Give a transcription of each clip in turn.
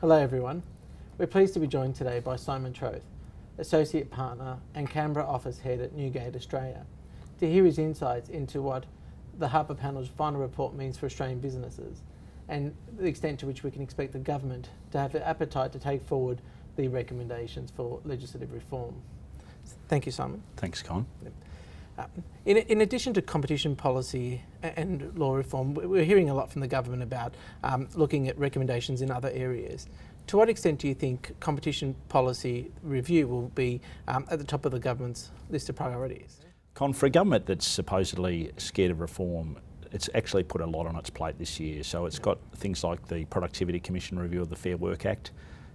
Hello everyone. We're pleased to be joined today by Simon Troeth, Associate Partner and Canberra Office Head at Newgate, Australia, to hear his insights into what the Harper panel's final report means for Australian businesses and the extent to which we can expect the government to have the appetite to take forward the recommendations for legislative reform. Thank you, Simon. Thanks, Con. In addition to competition policy and law reform, we're hearing a lot from the government about looking at recommendations in other areas. To what extent do you think competition policy review will be at the top of the government's list of priorities? Con, for a government that's supposedly scared of reform, it's actually put a lot on its plate this year. So it's got things like the Productivity Commission review of the Fair Work Act,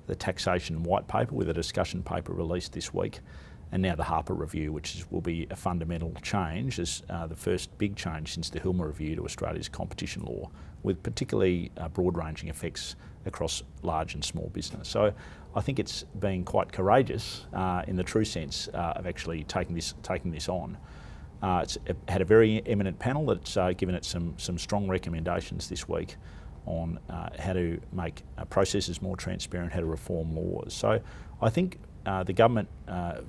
the Taxation White Paper with a discussion paper released this week, and now the Harper review, which will be a fundamental change, as the first big change since the Hilmer review to Australia's competition law, with particularly broad-ranging effects across large and small business. So I think it's been quite courageous in the true sense of actually taking this on. It's had a very eminent panel that's given it some strong recommendations this week on how to make processes more transparent, how to reform laws. So I think the government,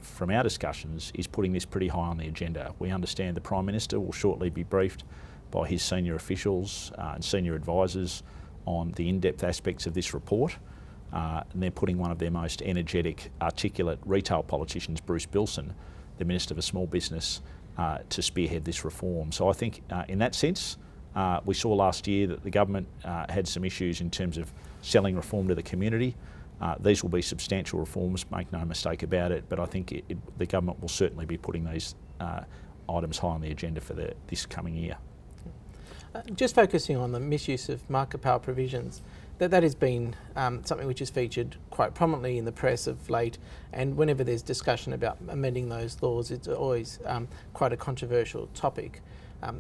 from our discussions, is putting this pretty high on the agenda. We understand the Prime Minister will shortly be briefed by his senior officials and senior advisors on the in-depth aspects of this report. And they're putting one of their most energetic, articulate retail politicians, Bruce Bilson, the Minister for Small Business, to spearhead this reform. So I think in that sense, we saw last year that the government had some issues in terms of selling reform to the community. These will be substantial reforms, make no mistake about it, but I think the government will certainly be putting these items high on the agenda for this coming year. Just focusing on the misuse of market power provisions, that has been something which has featured quite prominently in the press of late, and whenever there's discussion about amending those laws, it's always quite a controversial topic.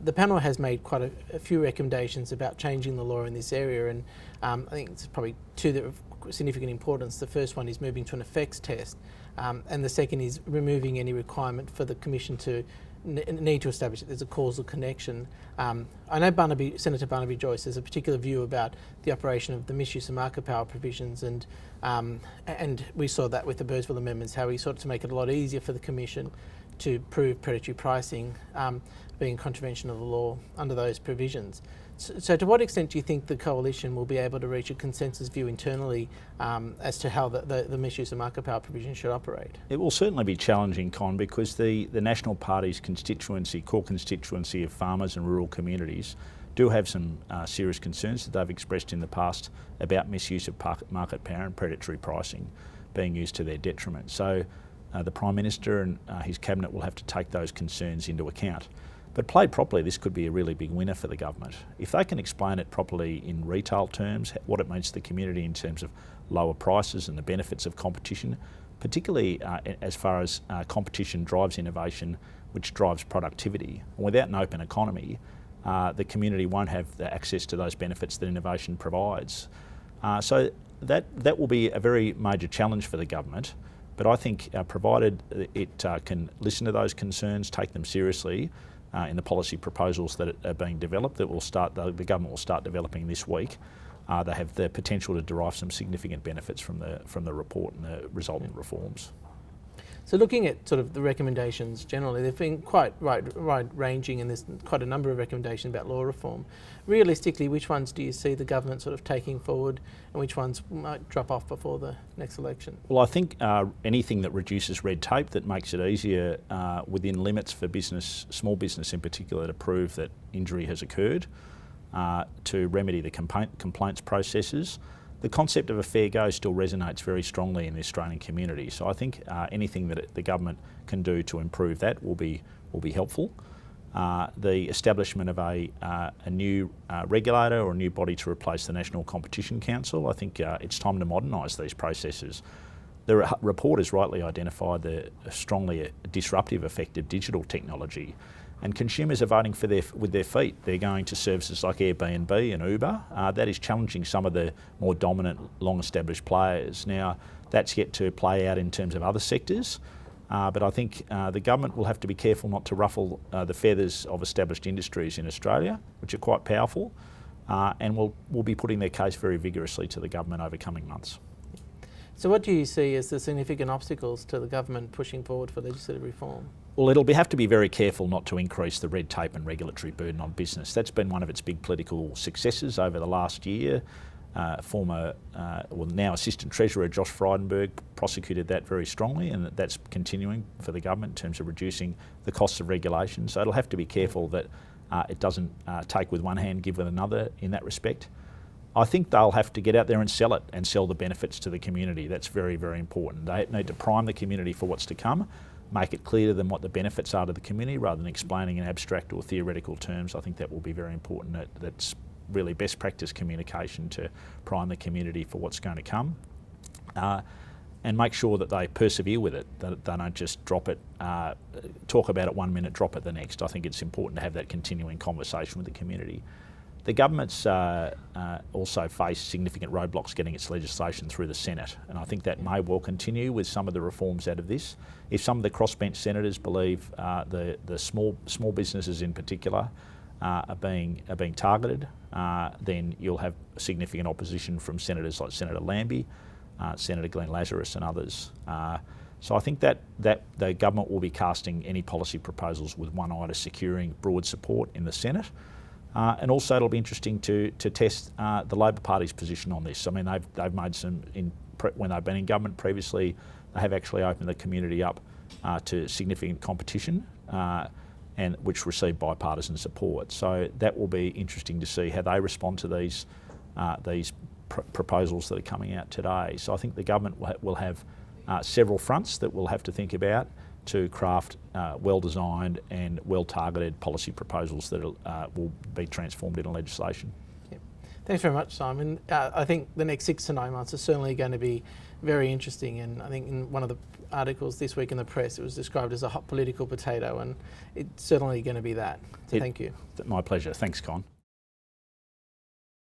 The panel has made quite a few recommendations about changing the law in this area, and I think it's probably two that have significant importance. The first one is moving to an effects test, and the second is removing any requirement for the Commission to need to establish that there's a causal connection. I know Senator Barnaby Joyce has a particular view about the operation of the misuse of market power provisions, and we saw that with the Birdsville amendments, how he sought to make it a lot easier for the Commission to prove predatory pricing being in contravention of the law under those provisions. So to what extent do you think the Coalition will be able to reach a consensus view internally as to how the misuse of market power provision should operate? It will certainly be challenging, Con, because the National Party's core constituency of farmers and rural communities do have some serious concerns that they've expressed in the past about misuse of market power and predatory pricing being used to their detriment. So the Prime Minister and his Cabinet will have to take those concerns into account. But played properly, this could be a really big winner for the government. If they can explain it properly in retail terms, what it means to the community in terms of lower prices and the benefits of competition, particularly as far as competition drives innovation, which drives productivity. And without an open economy, the community won't have the access to those benefits that innovation provides. So that will be a very major challenge for the government. But I think provided it can listen to those concerns, take them seriously, in the policy proposals that are being developed, that the government will start developing this week, they have the potential to derive some significant benefits from the report and the resultant reforms. So looking at sort of the recommendations generally, they've been quite wide-ranging, and there's quite a number of recommendations about law reform. Realistically, which ones do you see the government sort of taking forward, and which ones might drop off before the next election? Well, I think anything that reduces red tape, that makes it easier within limits for business, small business in particular, to prove that injury has occurred, to remedy the complaints processes. The concept of a fair go still resonates very strongly in the Australian community. So I think anything that the government can do to improve that will be helpful. The establishment of a new regulator or a new body to replace the National Competition Council, I think it's time to modernise these processes. The report has rightly identified the strongly disruptive effect of digital technology, and consumers are voting with their feet. They're going to services like Airbnb and Uber. That is challenging some of the more dominant, long-established players. Now, that's yet to play out in terms of other sectors, but I think the government will have to be careful not to ruffle the feathers of established industries in Australia, which are quite powerful, and will be putting their case very vigorously to the government over coming months. So what do you see as the significant obstacles to the government pushing forward for legislative reform? Well, it'll have to be very careful not to increase the red tape and regulatory burden on business. That's been one of its big political successes over the last year. Now Assistant Treasurer Josh Frydenberg prosecuted that very strongly, and that's continuing for the government in terms of reducing the costs of regulation. So it'll have to be careful that it doesn't take with one hand, give with another in that respect. I think they'll have to get out there and sell it and sell the benefits to the community. That's very, very important. They need to prime the community for what's to come, make it clear to them what the benefits are to the community rather than explaining in abstract or theoretical terms. I think that will be very important. That's really best practice communication to prime the community for what's going to come. And make sure that they persevere with it, that they don't just drop it, talk about it 1 minute, drop it the next. I think it's important to have that continuing conversation with the community. The government's also faced significant roadblocks getting its legislation through the Senate, and I think that may well continue with some of the reforms out of this. If some of the crossbench senators believe the small businesses in particular are being targeted, then you'll have significant opposition from senators like Senator Lambie, Senator Glenn Lazarus and others. So I think that the government will be casting any policy proposals with one eye to securing broad support in the Senate. And also it'll be interesting to test the Labor Party's position on this. I mean, they've made some, when they've been in government previously, they have actually opened the community up to significant competition, and which received bipartisan support. So that will be interesting to see how they respond to these proposals that are coming out today. So I think the government will have several fronts that we'll have to think about to craft well-designed and well-targeted policy proposals that will be transformed into legislation. Yep. Thanks very much, Simon. I think the next 6 to 9 months are certainly going to be very interesting, and I think in one of the articles this week in the press it was described as a hot political potato, and it's certainly going to be that. So thank you. My pleasure. Thanks, Con.